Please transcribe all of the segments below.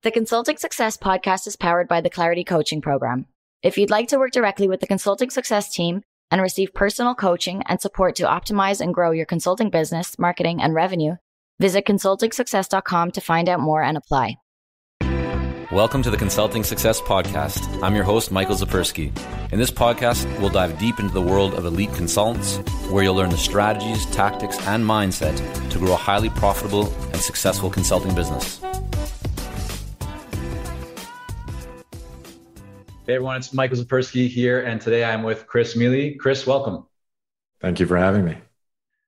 The Consulting Success podcast is powered by the Clarity Coaching Program. If you'd like to work directly with the Consulting Success team and receive personal coaching and support to optimize and grow your consulting business, marketing, and revenue, visit consultingsuccess.com to find out more and apply. Welcome to the Consulting Success Podcast. I'm your host, Michael Zapersky. In this podcast, we'll dive deep into the world of elite consultants, where you'll learn the strategies, tactics, and mindset to grow a highly profitable and successful consulting business. Hey everyone, it's Michael Zapersky here, and today I'm with Chris Mele. Chris, welcome. Thank you for having me.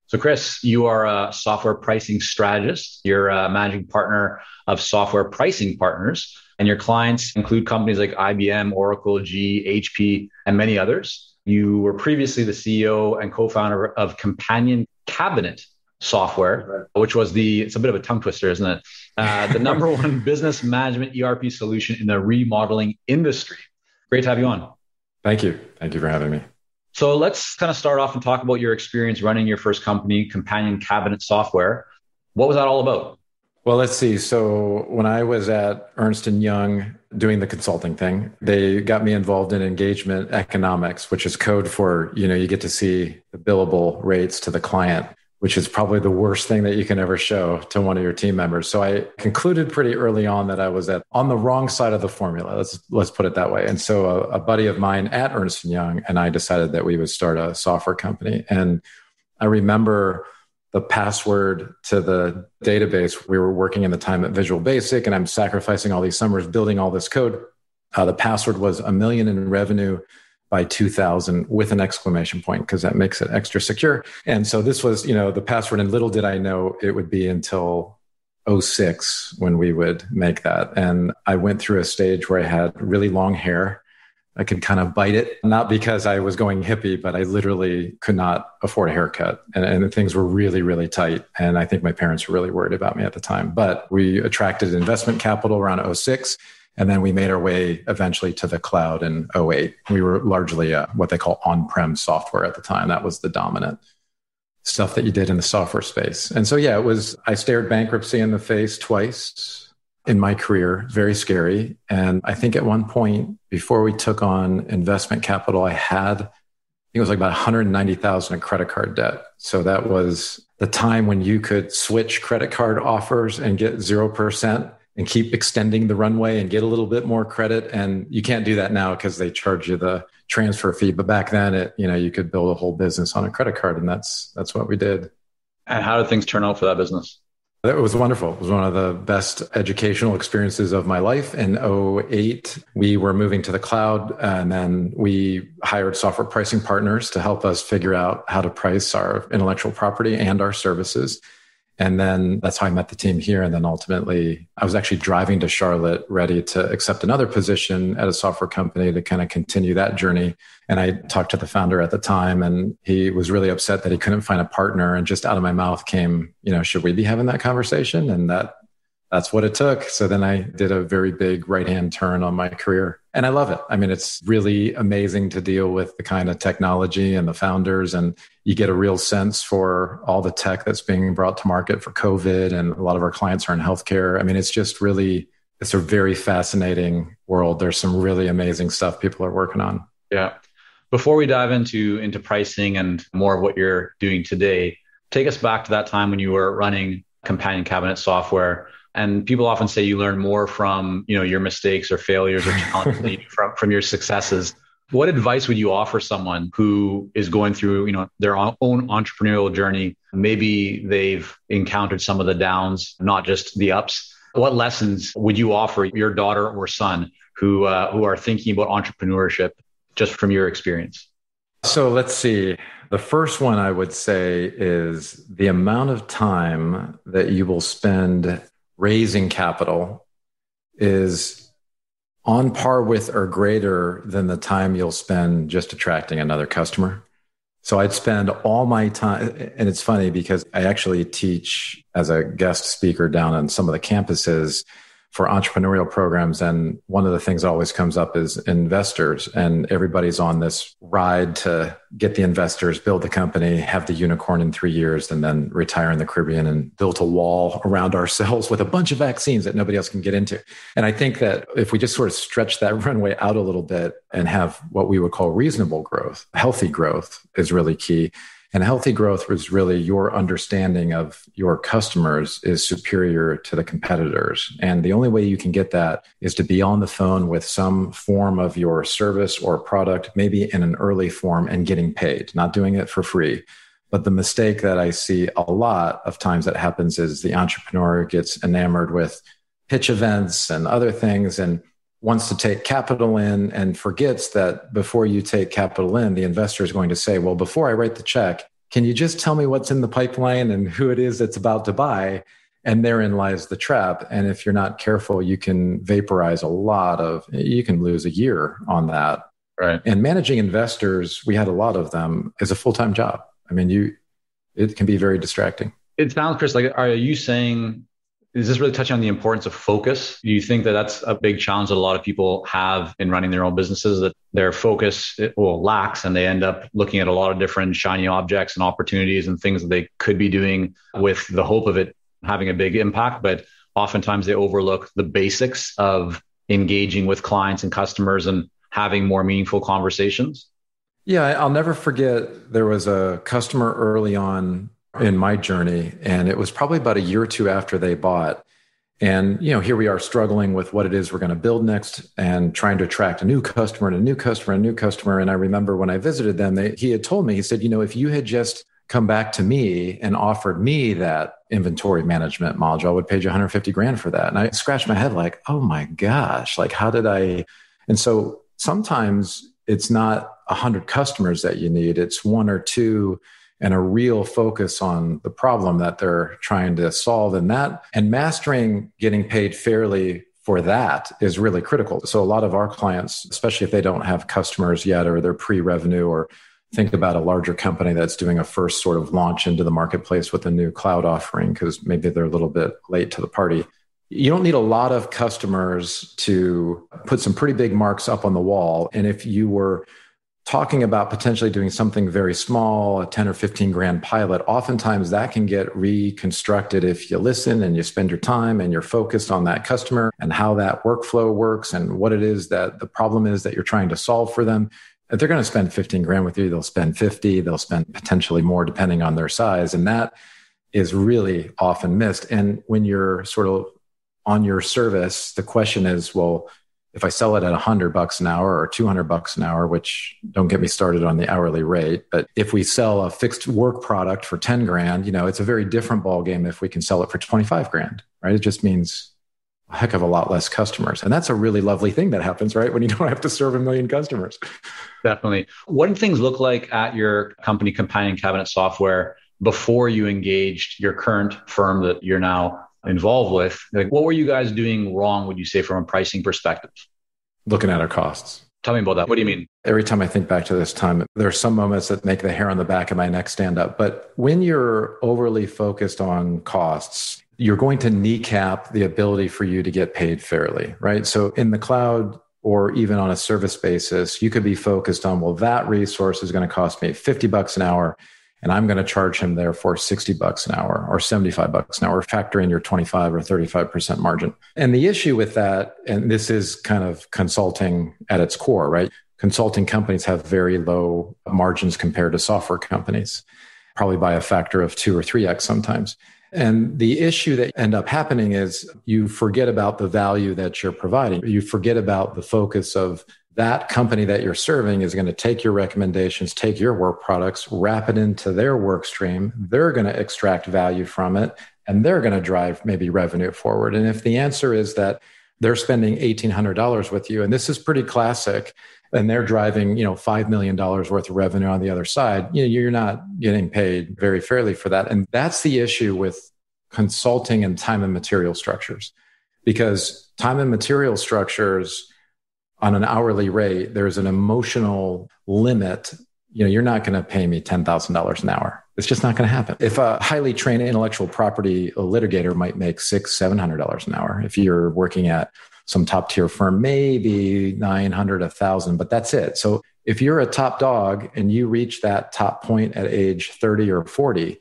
So Chris, you are a software pricing strategist. You're a managing partner of Software Pricing Partners, and your clients include companies like IBM, Oracle, GE, HP, and many others. You were previously the CEO and co-founder of Companion Cabinet Software, which was it's a bit of a tongue twister, isn't it? The number one business management ERP solution in the remodeling industry. Great to have you on. Thank you. Thank you for having me. So let's kind of start off and talk about your experience running your first company, Companion Cabinet Software. What was that all about? Well, let's see. So when I was at Ernst & Young doing the consulting thing, they got me involved in engagement economics, which is code for, you get to see the billable rates to the client, which is probably the worst thing that you can ever show to one of your team members. So I concluded pretty early on that I was on the wrong side of the formula. Let's put it that way. And so a buddy of mine at Ernst & Young and I decided that we would start a software company. And I remember the password to the database. We were working in the time at Visual Basic, and I'm sacrificing all these summers building all this code. The password was $1 million in revenue by 2000 with an exclamation point, because that makes it extra secure. And so this was, the password, and little did I know it would be until 2006 when we would make that. And I went through a stage where I had really long hair. I could kind of bite it, not because I was going hippie, but I literally could not afford a haircut. And things were really, really tight. And I think my parents were really worried about me at the time. But we attracted investment capital around 2006. And then we made our way eventually to the cloud in 2008. We were largely what they call on-prem software at the time. That was the dominant stuff that you did in the software space. And so, I stared bankruptcy in the face twice in my career, very scary. And I think at one point before we took on investment capital, I think it was like about 190,000 in credit card debt. So that was the time when you could switch credit card offers and get 0%. And keep extending the runway and get a little bit more credit. And you can't do that now because they charge you the transfer fee. But back then, you could build a whole business on a credit card, and that's what we did. And how did things turn out for that business? It was wonderful. It was one of the best educational experiences of my life. In 2008, we were moving to the cloud, and then we hired Software Pricing Partners to help us figure out how to price our intellectual property and our services. And then that's how I met the team here. And then ultimately, I was actually driving to Charlotte ready to accept another position at a software company to kind of continue that journey. And I talked to the founder at the time, and he was really upset that he couldn't find a partner. And just out of my mouth came, should we be having that conversation? And that's what it took. So then I did a very big right-hand turn on my career. And I love it. I mean, it's really amazing to deal with the kind of technology and the founders, and you get a real sense for all the tech that's being brought to market for COVID. And a lot of our clients are in healthcare. I mean, it's a very fascinating world. There's some really amazing stuff people are working on. Yeah. Before we dive into pricing and more of what you're doing today, take us back to that time when you were running Companion Cabinet Software. And people often say you learn more from, your mistakes or failures or challenges from your successes. What advice would you offer someone who is going through, their own entrepreneurial journey? Maybe they've encountered some of the downs, not just the ups. What lessons would you offer your daughter or son who are thinking about entrepreneurship just from your experience? So let's see. The first one I would say is the amount of time that you will spend raising capital is on par with or greater than the time you'll spend just attracting another customer. So I'd spend all my time, and it's funny because I actually teach as a guest speaker down on some of the campuses for entrepreneurial programs. And one of the things that always comes up is investors, and everybody's on this ride to get the investors, build the company, have the unicorn in 3 years, and then retire in the Caribbean and build a wall around ourselves with a bunch of vaccines that nobody else can get into. And I think that if we just sort of stretch that runway out a little bit and have what we would call reasonable growth, healthy growth is really key. And healthy growth was really your understanding of your customers is superior to the competitors. And the only way you can get that is to be on the phone with some form of your service or product, maybe in an early form, and getting paid, not doing it for free. But the mistake that I see a lot of times that happens is the entrepreneur gets enamored with pitch events and other things and wants to take capital in and forgets that before you take capital in, the investor is going to say, well, before I write the check, can you just tell me what's in the pipeline and who it is that's about to buy? And therein lies the trap. And if you're not careful, you can vaporize you can lose a year on that. Right. And managing investors, we had a lot of them, is a full-time job. I mean, it can be very distracting. It sounds, Chris, like, are you saying, is this really touching on the importance of focus? Do you think that that's a big challenge that a lot of people have in running their own businesses, that their focus lacks and they end up looking at a lot of different shiny objects and opportunities and things that they could be doing with the hope of it having a big impact, but oftentimes they overlook the basics of engaging with clients and customers and having more meaningful conversations? Yeah, I'll never forget, there was a customer early on in my journey, and it was probably about a year or two after they bought. And, here we are struggling with what it is we're going to build next and trying to attract a new customer and a new customer and a new customer. And I remember when I visited them, he had told me, he said, if you had just come back to me and offered me that inventory management module, I would pay you $150,000 for that. And I scratched my head like, oh my gosh, like how did I? And so sometimes it's not 100 customers that you need, it's one or two, and a real focus on the problem that they're trying to solve. And mastering getting paid fairly for that is really critical. So a lot of our clients, especially if they don't have customers yet, or they're pre-revenue, or think about a larger company that's doing a first sort of launch into the marketplace with a new cloud offering, because maybe they're a little bit late to the party. You don't need a lot of customers to put some pretty big marks up on the wall. And if you were talking about potentially doing something very small, a 10 or 15 grand pilot, oftentimes that can get reconstructed if you listen and you spend your time and you're focused on that customer and how that workflow works and what it is that the problem is that you're trying to solve for them. If they're going to spend 15 grand with you, they'll spend 50, they'll spend potentially more depending on their size. And that is really often missed. And when you're sort of on your service, the question is, well, if I sell it at $100 an hour or $200 an hour, which don't get me started on the hourly rate, but if we sell a fixed work product for 10 grand, it's a very different ballgame if we can sell it for 25 grand, right? It just means a heck of a lot less customers. And that's a really lovely thing that happens, right? When you don't have to serve 1 million customers. Definitely. What did things look like at your company, Companion Cabinet Software, before you engaged your current firm that you're now involved with? Like, what were you guys doing wrong, would you say, from a pricing perspective? Looking at our costs. Tell me about that. What do you mean? Every time I think back to this time, there are some moments that make the hair on the back of my neck stand up. But when you're overly focused on costs, you're going to kneecap the ability for you to get paid fairly, right? So in the cloud, or even on a service basis, you could be focused on, well, that resource is going to cost me $50 an hour, and I'm going to charge him therefore $60 an hour or $75 an hour, factor in your 25 or 35% margin. And the issue with that, and this is kind of consulting at its core, right? Consulting companies have very low margins compared to software companies, probably by a factor of 2 or 3x sometimes. And the issue that end up happening is you forget about the value that you're providing. You forget about the focus of that company that you're serving is going to take your recommendations, take your work products, wrap it into their work stream. They're going to extract value from it, and they're going to drive maybe revenue forward. And if the answer is that they're spending $1,800 with you, and this is pretty classic, and they're driving, $5 million worth of revenue on the other side, you're not getting paid very fairly for that. And that's the issue with consulting and time and material structures, because time and material structures on an hourly rate, there's an emotional limit you're not going to pay me $10,000 an hour. It's just not going to happen. If a highly trained intellectual property litigator might make $600-700 an hour, if you're working at some top tier firm, maybe $900, $1,000, but that's it. So if you're a top dog and you reach that top point at age 30 or 40,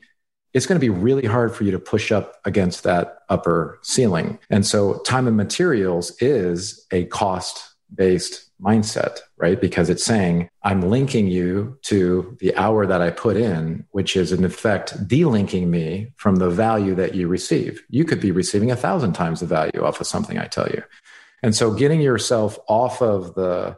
it's going to be really hard for you to push up against that upper ceiling. And so time and materials is a cost-based mindset, right? Because it's saying, I'm linking you to the hour that I put in, which is in effect delinking me from the value that you receive. You could be receiving 1,000 times the value off of something I tell you. And so getting yourself off of the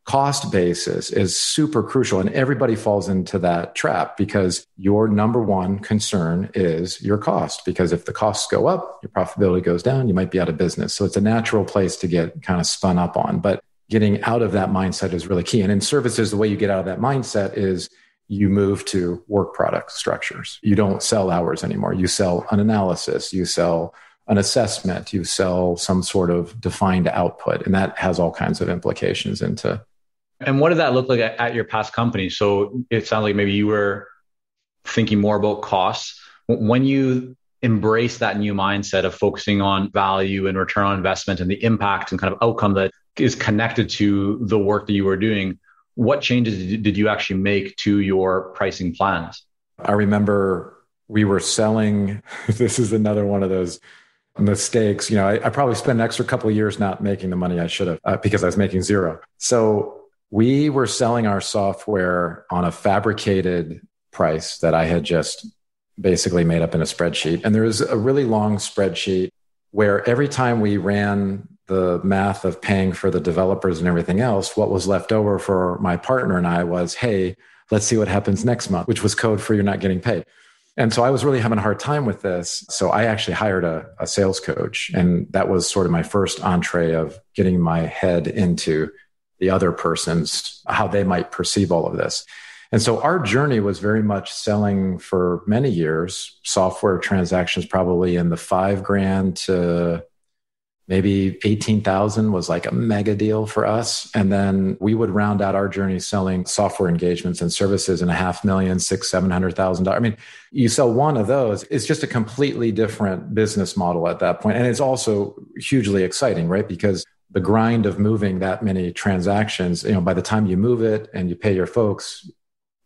cost basis is super crucial. And everybody falls into that trap because your number one concern is your cost. Because if the costs go up, your profitability goes down, you might be out of business. So it's a natural place to get kind of spun up on. But getting out of that mindset is really key. And in services, the way you get out of that mindset is you move to work product structures. You don't sell hours anymore. You sell an analysis, you sell an assessment, you sell some sort of defined output. And that has all kinds of implications into. And what did that look like at your past company? So it sounds like maybe you were thinking more about costs. When you embrace that new mindset of focusing on value and return on investment and the impact and kind of outcome that is connected to the work that you were doing, what changes did you actually make to your pricing plans? I remember we were selling, this is another one of those mistakes. I probably spent an extra couple of years not making the money I should have because I was making zero. So we were selling our software on a fabricated price that I had just basically made up in a spreadsheet. And there was a really long spreadsheet where every time we ran the math of paying for the developers and everything else, what was left over for my partner and I was, hey, let's see what happens next month, which was code for you're not getting paid. And so I was really having a hard time with this. So I actually hired a sales coach. And that was sort of my first entree of getting my head into the other person's, how they might perceive all of this. And so our journey was very much selling for many years, software transactions, probably in the $5,000 to maybe 18,000 was like a mega deal for us. And then we would round out our journey selling software engagements and services in $500,000, $600,000, $700,000. I mean, you sell one of those, it's just a completely different business model at that point. And it's also hugely exciting, right? Because the grind of moving that many transactions, by the time you move it and you pay your folks,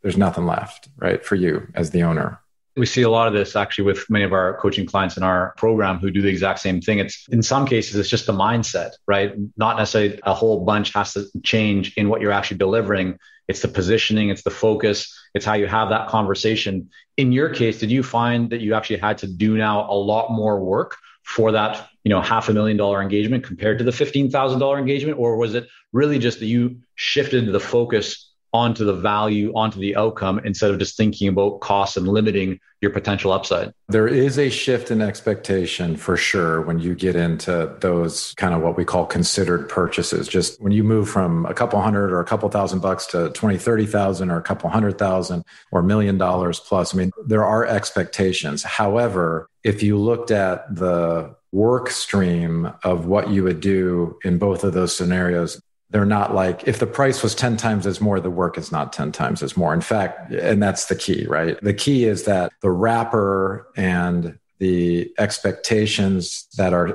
there's nothing left, right? For you as the owner. We see a lot of this actually with many of our coaching clients in our program who do the exact same thing. It's in some cases, it's just the mindset, right? Not necessarily a whole bunch has to change in what you're actually delivering. It's the positioning, it's the focus, it's how you have that conversation. In your case, did you find that you actually had to do now a lot more work for that, $500,000 engagement compared to the $15,000 engagement? Or was it really just that you shifted the focus onto the value, onto the outcome, instead of just thinking about costs and limiting your potential upside? There is a shift in expectation for sure when you get into those kind of what we call considered purchases. Just when you move from a couple hundred or a couple $1,000 to 20, 30,000 or a couple 100,000 or $1 million plus, there are expectations. However, if you looked at the work stream of what you would do in both of those scenarios, they're not like, if the price was 10 times as more, the work is not 10 times as more. In fact, and that's the key, right? The key is that the wrapper and the expectations that are,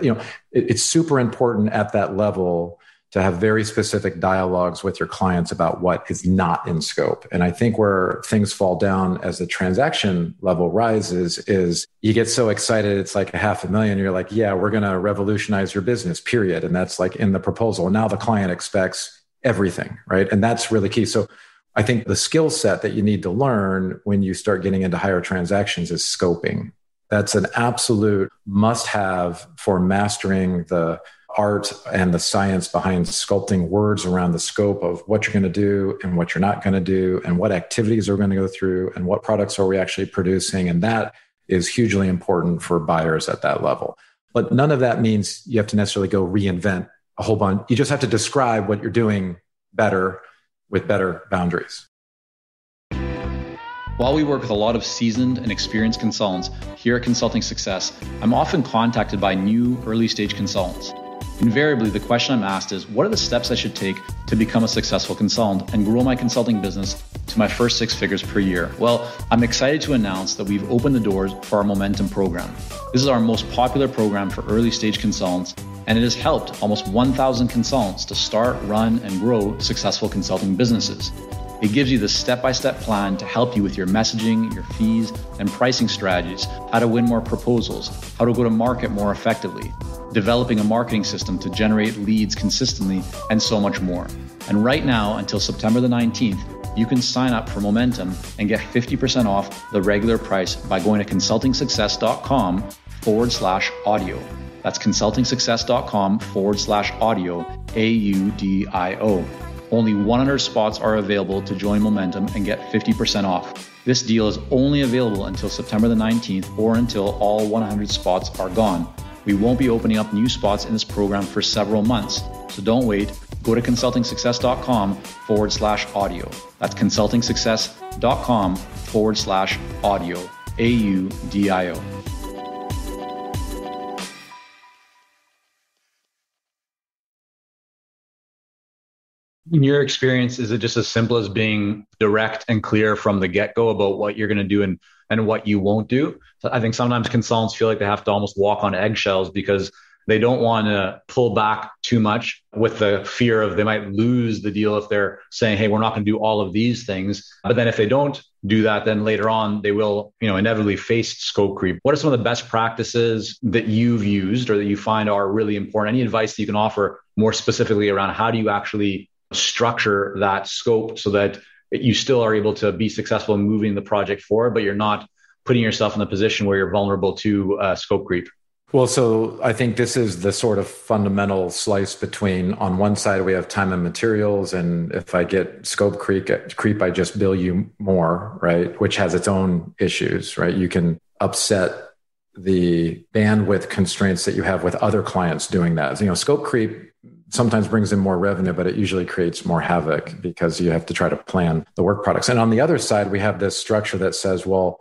it's super important at that level to have very specific dialogues with your clients about what is not in scope. And I think where things fall down as the transaction level rises is you get so excited, it's like $500,000. You're like, yeah, we're going to revolutionize your business, period. And that's like in the proposal. And now the client expects everything, right? And that's really key. So I think the skill set that you need to learn when you start getting into higher transactions is scoping. That's an absolute must-have for mastering the art and the science behind sculpting words around the scope of what you're going to do and what you're not going to do and what activities are going to go through and what products are we actually producing. And that is hugely important for buyers at that level. But none of that means you have to necessarily go reinvent a whole bunch. You just have to describe what you're doing better with better boundaries. While we work with a lot of seasoned and experienced consultants here at Consulting Success, I'm often contacted by new early stage consultants. Invariably, the question I'm asked is, what are the steps I should take to become a successful consultant and grow my consulting business to my first 6 figures per year? Well, I'm excited to announce that we've opened the doors for our Momentum program. This is our most popular program for early stage consultants, and it has helped almost 1,000 consultants to start, run, and grow successful consulting businesses. It gives you the step-by-step plan to help you with your messaging, your fees, and pricing strategies, how to win more proposals, how to go to market more effectively, developing a marketing system to generate leads consistently, and so much more. And right now, until September the 19th, you can sign up for Momentum and get 50% off the regular price by going to consultingsuccess.com/audio. That's consultingsuccess.com/audio, AUDIO. Only 100 spots are available to join Momentum and get 50% off. This deal is only available until September the 19th or until all 100 spots are gone. We won't be opening up new spots in this program for several months, so don't wait. Go to consultingsuccess.com/audio. That's consultingsuccess.com/audio, AUDIO. In your experience, is it just as simple as being direct and clear from the get-go about what you're going to do and what you won't do? So I think sometimes consultants feel like they have to almost walk on eggshells because they don't want to pull back too much with the fear of they might lose the deal if they're saying, hey, we're not going to do all of these things. But then if they don't do that, then later on, they will, inevitably face scope creep. What are some of the best practices that you've used or that you find are really important? Any advice that you can offer more specifically around how do you actually structure that scope so that you still are able to be successful in moving the project forward, but you're not putting yourself in a position where you're vulnerable to scope creep? Well, so I think this is the sort of fundamental slice between, on one side, we have time and materials. And if I get scope creep, I just bill you more, right? Which has its own issues, right? You can upset the bandwidth constraints that you have with other clients doing that. Scope creep sometimes brings in more revenue, but it usually creates more havoc because you have to try to plan the work products. And on the other side, we have this structure that says, well,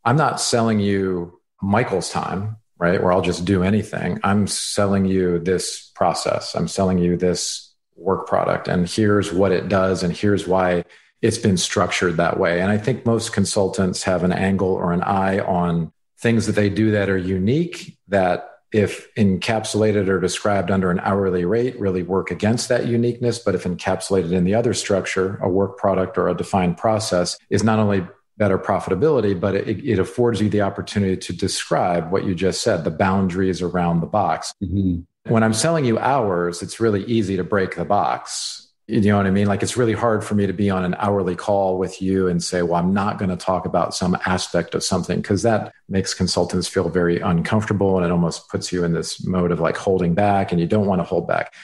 I'm not selling you Michael's time, right? Where I'll just do anything. I'm selling you this process. I'm selling you this work product. And here's what it does. And here's why it's been structured that way. And I think most consultants have an angle or an eye on things that they do that are unique, that if encapsulated or described under an hourly rate, really work against that uniqueness. But if encapsulated in the other structure, a work product or a defined process, is not only better profitability, but it affords you the opportunity to describe what you just said, the boundaries around the box. Mm-hmm. When I'm selling you hours, it's really easy to break the box. You know what I mean? Like, it's really hard for me to be on an hourly call with you and say, well, I'm not going to talk about some aspect of something, because that makes consultants feel very uncomfortable. And it almost puts you in this mode of like holding back, and you don't want to hold back.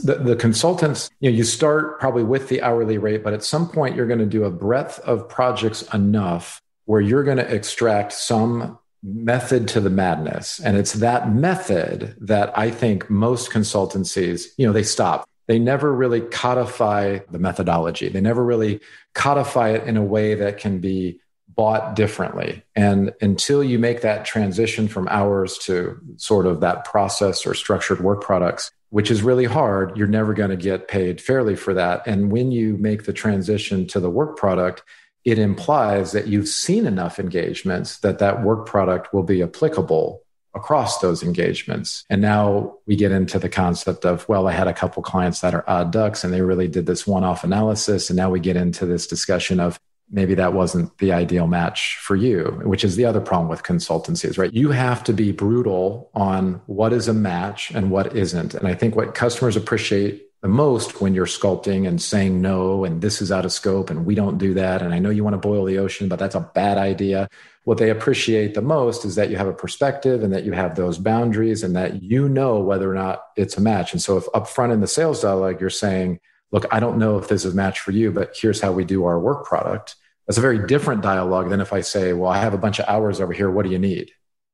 The consultants, you start probably with the hourly rate, but at some point you're going to do a breadth of projects enough where you're going to extract some method to the madness. And it's that method that I think most consultancies, they stop. They never really codify the methodology. They never really codify it in a way that can be bought differently. And until you make that transition from hours to sort of that process or structured work products, which is really hard, you're never going to get paid fairly for that. And when you make the transition to the work product, it implies that you've seen enough engagements that work product will be applicable across those engagements. And now we get into the concept of, well, I had a couple clients that are odd ducks and they really did this one-off analysis. And now we get into this discussion of maybe that wasn't the ideal match for you, which is the other problem with consultancies, right? You have to be brutal on what is a match and what isn't. And I think what customers appreciate the most when you're sculpting and saying no, and this is out of scope and we don't do that, and I know you want to boil the ocean, but that's a bad idea. What they appreciate the most is that you have a perspective and that you have those boundaries and that you know whether or not it's a match. And so if upfront in the sales dialogue, you're saying, look, I don't know if this is a match for you, but here's how we do our work product. That's a very different dialogue than if I say, well, I have a bunch of hours over here. What do you need?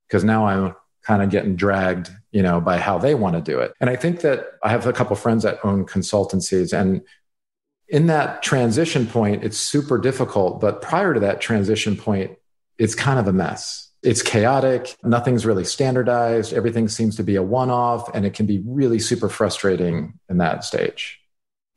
Because now I'm kind of getting dragged, by how they want to do it. And I think that I have a couple of friends that own consultancies, and in that transition point, it's super difficult. But prior to that transition point, it's kind of a mess. It's chaotic. Nothing's really standardized. Everything seems to be a one-off, and it can be really super frustrating in that stage.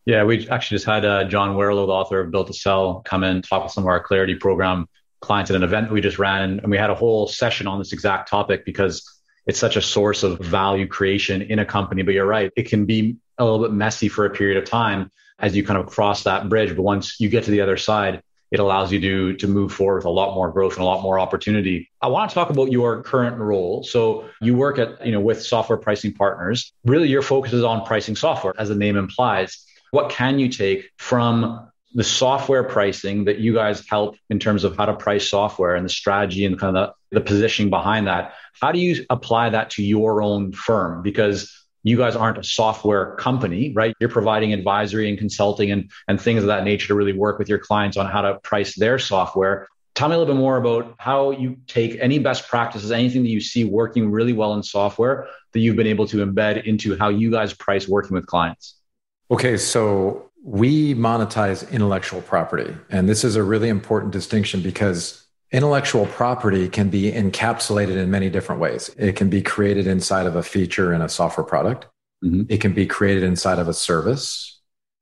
Yeah, we actually just had John Werlow, the author of Built to Sell, come in and talk with some of our Clarity program clients at an event we just ran. And we had a whole session on this exact topic because it's such a source of value creation in a company. But you're right, it can be a little bit messy for a period of time as you kind of cross that bridge. But once you get to the other side, it allows you to move forward with a lot more growth and a lot more opportunity. I want to talk about your current role. So you work with software pricing partners. Really, your focus is on pricing software, as the name implies. What can you take from the software pricing that you guys help in terms of how to price software and the strategy and kind of the positioning behind that? How do you apply that to your own firm? Because you guys aren't a software company, right? You're providing advisory and consulting and things of that nature to really work with your clients on how to price their software. Tell me a little bit more about how you take any best practices, anything that you see working really well in software that you've been able to embed into how you guys price working with clients. Okay, so we monetize intellectual property. And this is a really important distinction because intellectual property can be encapsulated in many different ways. It can be created inside of a feature in a software product. Mm-hmm. It can be created inside of a service.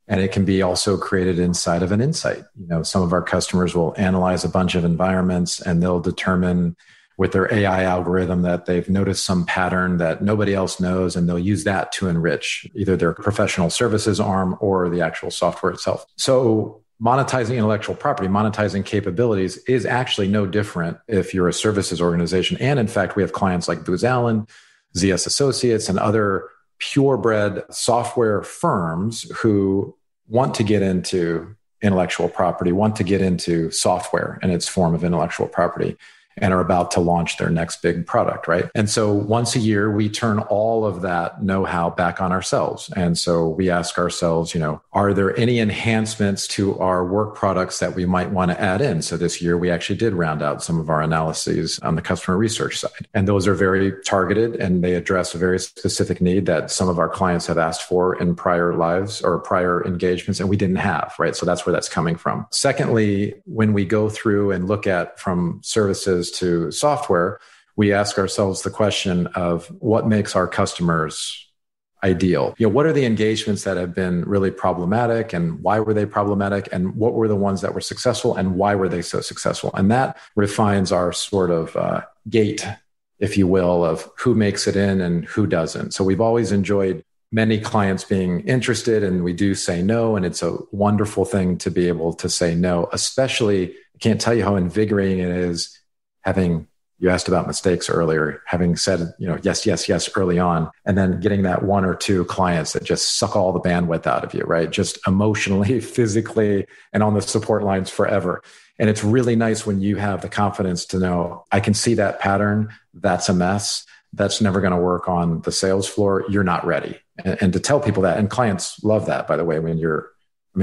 And it can be also created inside of an insight. Some of our customers will analyze a bunch of environments and they'll determine with their AI algorithm that they've noticed some pattern that nobody else knows, and they'll use that to enrich either their professional services arm or the actual software itself. So monetizing intellectual property, monetizing capabilities is actually no different if you're a services organization. And in fact, we have clients like Booz Allen, ZS Associates, and other purebred software firms who want to get into intellectual property, want to get into software in its form of intellectual property, and are about to launch their next big product, right? And so once a year, we turn all of that know-how back on ourselves. And so we ask ourselves, are there any enhancements to our work products that we might want to add in? So this year, we actually did round out some of our analyses on the customer research side. And those are very targeted and they address a very specific need that some of our clients have asked for in prior lives or prior engagements, and we didn't have, right? So that's where that's coming from. Secondly, when we go through and look at from services to software, we ask ourselves the question of what makes our customers ideal. What are the engagements that have been really problematic and why were they problematic, and what were the ones that were successful and why were they so successful? And that refines our sort of gate, if you will, of who makes it in and who doesn't. So we've always enjoyed many clients being interested, and we do say no. And it's a wonderful thing to be able to say no, especially, I can't tell you how invigorating it is you asked about mistakes earlier, having said, yes, early on, and then getting that one or two clients that just suck all the bandwidth out of you, right? Just emotionally, physically, and on the support lines forever. And it's really nice when you have the confidence to know, I can see that pattern. That's a mess. That's never going to work on the sales floor. You're not ready. And to tell people that, and clients love that, by the way,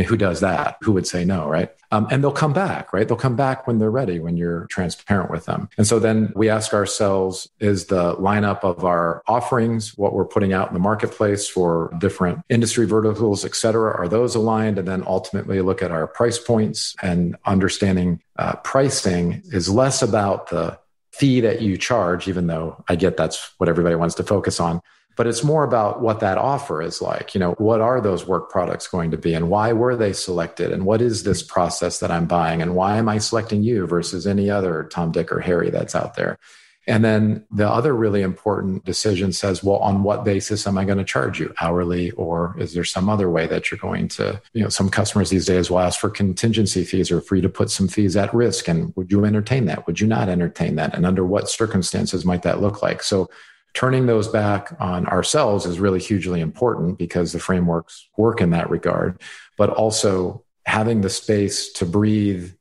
who does that? Who would say no, right? And they'll come back, right? They'll come back when they're ready, when you're transparent with them. And so then we ask ourselves, is the lineup of our offerings, what we're putting out in the marketplace for different industry verticals, et cetera, are those aligned? And then ultimately look at our price points, and understanding pricing is less about the fee that you charge, even though I get that's what everybody wants to focus on. But it's more about what that offer is like. What are those work products going to be, and why were they selected? And what is this process that I'm buying? And why am I selecting you versus any other Tom, Dick, or Harry that's out there? And then the other really important decision says, well, on what basis am I going to charge you? Hourly, or is there some other way that you're going to, some customers these days will ask for contingency fees or for you to put some fees at risk. And would you entertain that? Would you not entertain that? And under what circumstances might that look like? So turning those back on ourselves is really hugely important because the frameworks work in that regard, but also having the space to breathe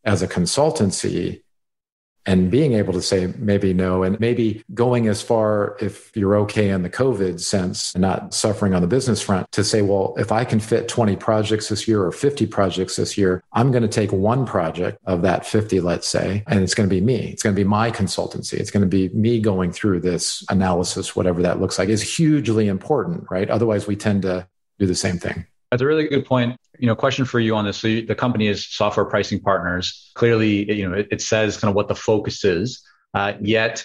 as a consultancy and being able to say maybe no, and maybe going as far, if you're okay in the COVID sense and not suffering on the business front, to say, well, if I can fit 20 projects this year or 50 projects this year, I'm going to take one project of that 50, let's say, and it's going to be me. It's going to be my consultancy. It's going to be me going through this analysis, whatever that looks like, is hugely important, right? Otherwise, we tend to do the same thing. That's a really good point. Question for you on this. So the company is Software Pricing Partners. Clearly, it says kind of what the focus is. Yet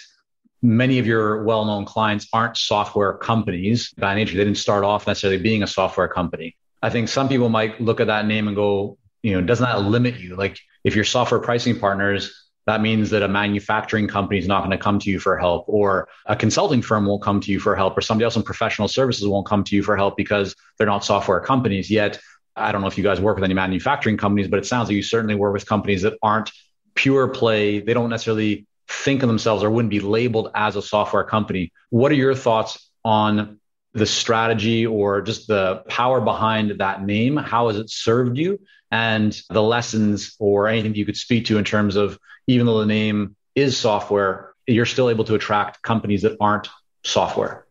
many of your well-known clients aren't software companies by nature. They didn't start off necessarily being a software company. I think some people might look at that name and go, doesn't that limit you? Like if you're software pricing partners, that means that a manufacturing company is not going to come to you for help, or a consulting firm won't come to you for help, or somebody else in professional services won't come to you for help because they're not software companies. Yet, I don't know if you guys work with any manufacturing companies, but it sounds like you certainly work with companies that aren't pure play. They don't necessarily think of themselves or wouldn't be labeled as a software company. What are your thoughts on the strategy or just the power behind that name? How has it served you? And the lessons or anything you could speak to in terms of, even though the name is software, you're still able to attract companies that aren't software.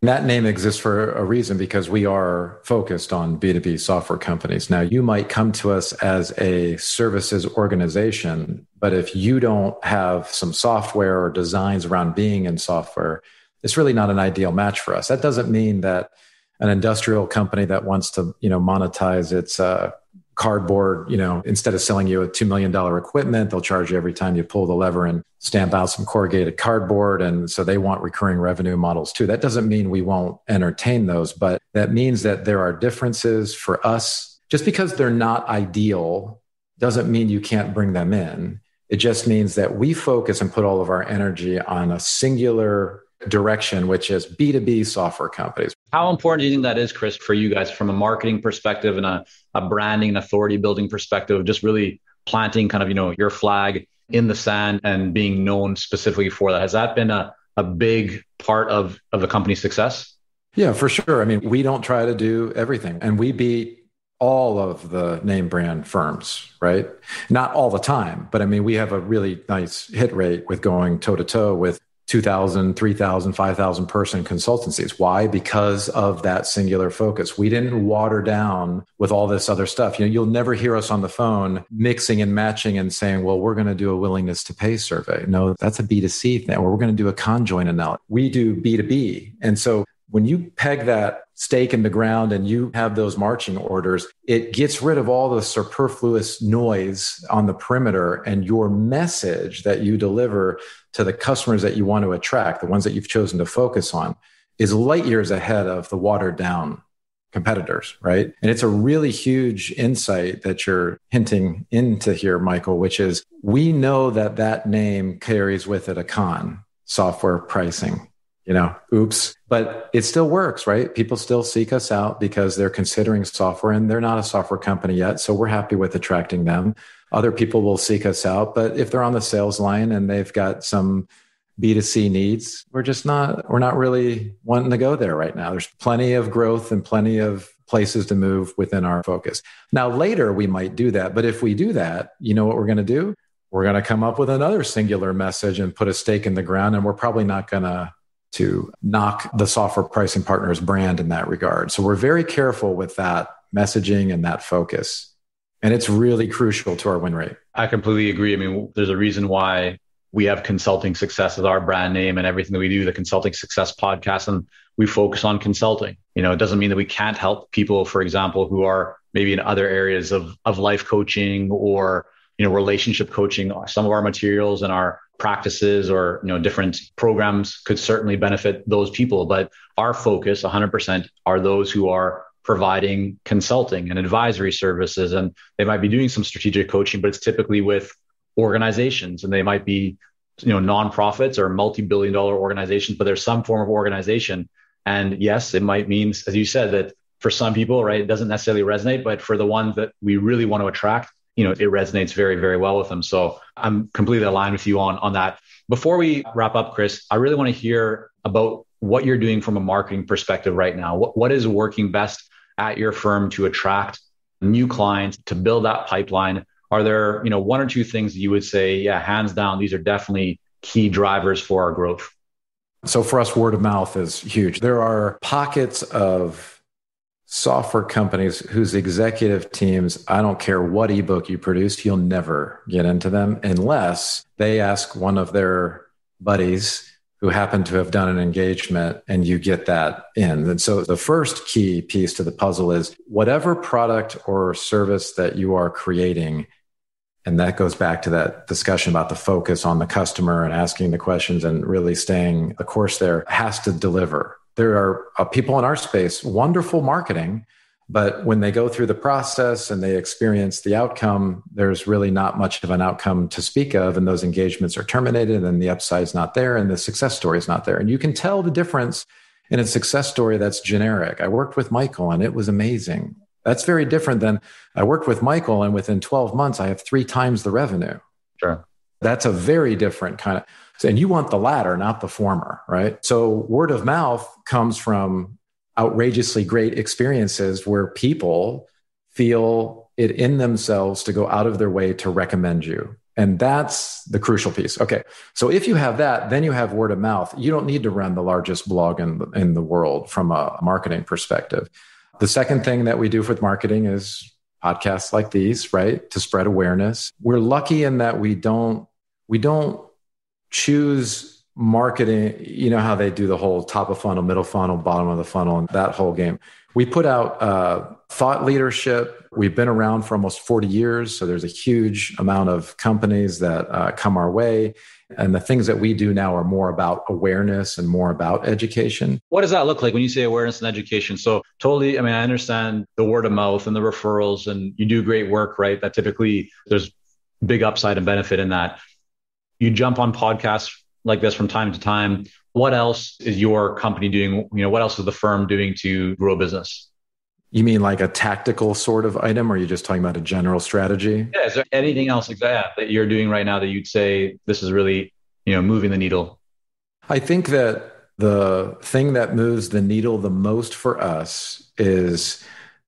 That name exists for a reason, because we are focused on B2B software companies. Now, you might come to us as a services organization, but if you don't have some software or designs around being in software, it's really not an ideal match for us. That doesn't mean that an industrial company that wants to, monetize its cardboard, instead of selling you a $2 million equipment, they'll charge you every time you pull the lever and stamp out some corrugated cardboard. And so they want recurring revenue models too. That doesn't mean we won't entertain those, but that means that there are differences for us. Just because they're not ideal doesn't mean you can't bring them in. It just means that we focus and put all of our energy on a singular direction, which is B2B software companies. How important do you think that is, Chris, for you guys from a marketing perspective and a branding and authority building perspective, just really planting kind of, your flag in the sand and being known specifically for that? Has that been a big part of the company's success? Yeah, for sure. I mean, we don't try to do everything, and we beat all of the name brand firms, right? Not all the time, but I mean, we have a really nice hit rate with going toe to toe with 2,000, 3,000, 5,000 person consultancies. Why? Because of that singular focus. We didn't water down with all this other stuff. You'll never hear us on the phone mixing and matching and saying, well, we're going to do a willingness to pay survey. No, that's a B2C thing. Or we're going to do a conjoint analysis. We do B2B. And so when you peg that stake in the ground and you have those marching orders, it gets rid of all the superfluous noise on the perimeter, and your message that you deliver to the customers that you want to attract, the ones that you've chosen to focus on, is light years ahead of the watered down competitors, right? And it's a really huge insight that you're hinting into here, Michael, which is we know that name carries with it a con, software pricing. Oops, but it still works, right? People still seek us out because they're considering software, and they're not a software company yet. So we're happy with attracting them. Other people will seek us out, but if they're on the sales line and they've got some B2C needs, we're not really wanting to go there right now. There's plenty of growth and plenty of places to move within our focus. Now, later we might do that, but if we do that, you know what we're going to do? We're going to come up with another singular message and put a stake in the ground, and we're probably not going to knock the software pricing partners brand in that regard. So we're very careful with that messaging and that focus. And it's really crucial to our win rate. I completely agree. I mean, there's a reason why we have Consulting Success as our brand name and everything that we do, the Consulting Success podcast, and we focus on consulting. It doesn't mean that we can't help people, for example, who are maybe in other areas of life coaching or, relationship coaching. Some of our materials and our practices or, different programs could certainly benefit those people. But our focus 100% are those who are providing consulting and advisory services. And they might be doing some strategic coaching, but it's typically with organizations, and they might be, nonprofits or multi-billion-dollar organizations, but there's some form of organization. And yes, it might mean, as you said, that for some people, right, it doesn't necessarily resonate, but for the ones that we really want to attract, it resonates very, very well with them. So I'm completely aligned with you on that. Before we wrap up, Chris, I really want to hear about what you're doing from a marketing perspective right now. What is working best at your firm to attract new clients, to build that pipeline? Are there, one or two things that you would say, yeah, hands down, these are definitely key drivers for our growth? So for us, word of mouth is huge. There are pockets of software companies whose executive teams, I don't care what ebook you produce, you'll never get into them unless they ask one of their buddies who happen to have done an engagement and you get that in. And so the first key piece to the puzzle is whatever product or service that you are creating, And that goes back to that discussion about the focus on the customer and asking the questions and really staying the course there has to deliver. There are people in our space, wonderful marketing, but when they go through the process and they experience the outcome, there's really not much of an outcome to speak of. And those engagements are terminated and the upside's not there and the success story is not there. And you can tell the difference in a success story that's generic. I worked with Michael and it was amazing. That's very different than I worked with Michael and within 12 months, I have 3 times the revenue. Sure. That's a very different kind of, and you want the latter, not the former, right? So word of mouth comes from outrageously great experiences where people feel it in themselves to go out of their way to recommend you. And that's the crucial piece. Okay. So if you have that, then you have word of mouth. You don't need to run the largest blog in the world from a marketing perspective. The second thing that we do with marketing is podcasts like these, right? To spread awareness. We're lucky in that we don't choose marketing. You know how they do the whole top of funnel, middle funnel, bottom of the funnel, and that whole game. We put out thought leadership. We've been around for almost 40 years. So there's a huge amount of companies that come our way. And the things that we do now are more about awareness and more about education. What does that look like when you say awareness and education? So totally, I mean, I understand the word of mouth and the referrals, and you do great work, right? That typically there's big upside and benefit in that. You jump on podcasts like this from time to time. What else is your company doing? What else is the firm doing to grow business? You mean like a tactical sort of item, or are you just talking about a general strategy? Yeah. Is there anything else like that you're doing right now that you'd say this is really, moving the needle? I think that the thing that moves the needle the most for us is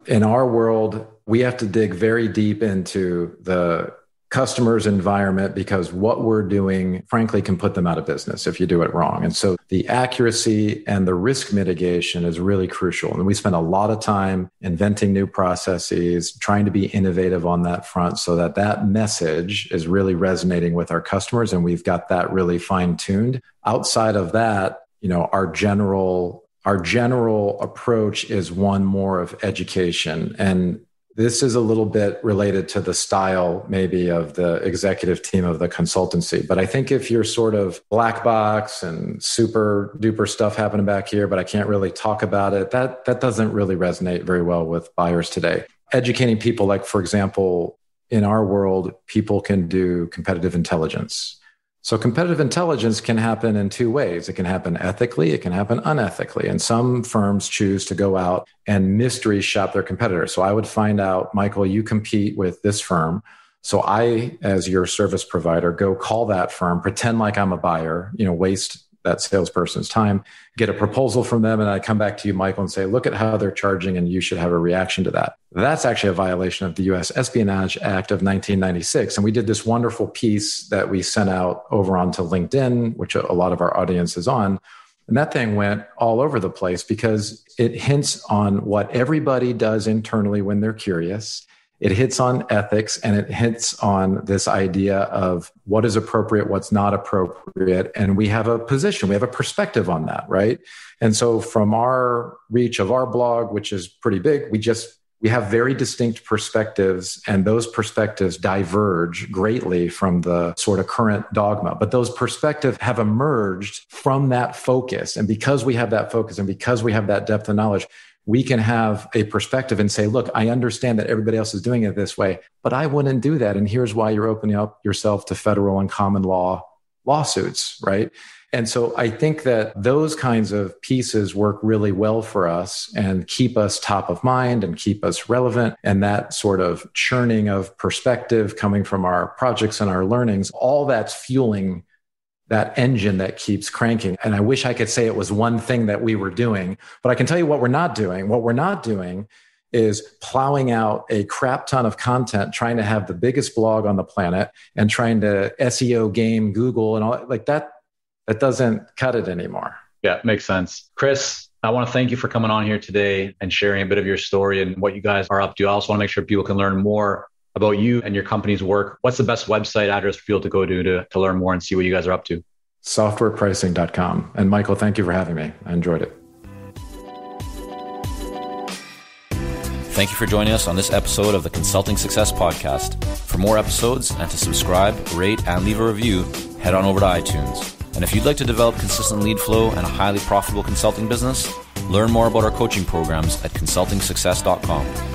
in our world, we have to dig very deep into the customer's environment because what we're doing, frankly, can put them out of business if you do it wrong. And so the accuracy and the risk mitigation is really crucial. And we spend a lot of time inventing new processes, trying to be innovative on that front so that that message is really resonating with our customers. And we've got that really fine-tuned. Outside of that, our general approach is one more of education. And this is a little bit related to the style maybe of the executive team of the consultancy. But I think if you're sort of black box and super duper stuff happening back here, but I can't really talk about it, that doesn't really resonate very well with buyers today. Educating people, like, for example, in our world, people can do competitive intelligence. So competitive intelligence can happen in 2 ways. It can happen ethically, it can happen unethically. And some firms choose to go out and mystery shop their competitors. So I would find out, Michael, you compete with this firm. So I, as your service provider, go call that firm, pretend like I'm a buyer, waste that salesperson's time, get a proposal from them. And I come back to you, Michael, and say, look at how they're charging and you should have a reaction to that. That's actually a violation of the U.S. Espionage Act of 1996. And we did this wonderful piece that we sent out over onto LinkedIn, which a lot of our audience is on. And that thing went all over the place because it hints on what everybody does internally when they're curious. It hits on ethics and it hits on this idea of what is appropriate, what's not appropriate. And we have a position, we have a perspective on that, right? And so from our reach of our blog, which is pretty big, we have very distinct perspectives, and those perspectives diverge greatly from the sort of current dogma. But those perspectives have emerged from that focus. And because we have that focus and because we have that depth of knowledge, we can have a perspective and say, look, I understand that everybody else is doing it this way, but I wouldn't do that. And here's why you're opening up yourself to federal and common law lawsuits, right? And so I think that those kinds of pieces work really well for us and keep us top of mind and keep us relevant. And that sort of churning of perspective coming from our projects and our learnings, all that's fueling that engine that keeps cranking. And I wish I could say it was one thing that we were doing, but I can tell you what we're not doing. What we're not doing is plowing out a crap ton of content, trying to have the biggest blog on the planet and trying to SEO game Google and all like that. That doesn't cut it anymore. Yeah, makes sense. Chris, I want to thank you for coming on here today and sharing a bit of your story and what you guys are up to. I also want to make sure people can learn more about you and your company's work. What's the best website address for people to go to learn more and see what you guys are up to? Softwarepricing.com. And Michael, thank you for having me. I enjoyed it. Thank you for joining us on this episode of the Consulting Success Podcast. For more episodes and to subscribe, rate, and leave a review, head on over to iTunes. And if you'd like to develop consistent lead flow and a highly profitable consulting business, learn more about our coaching programs at consultingsuccess.com.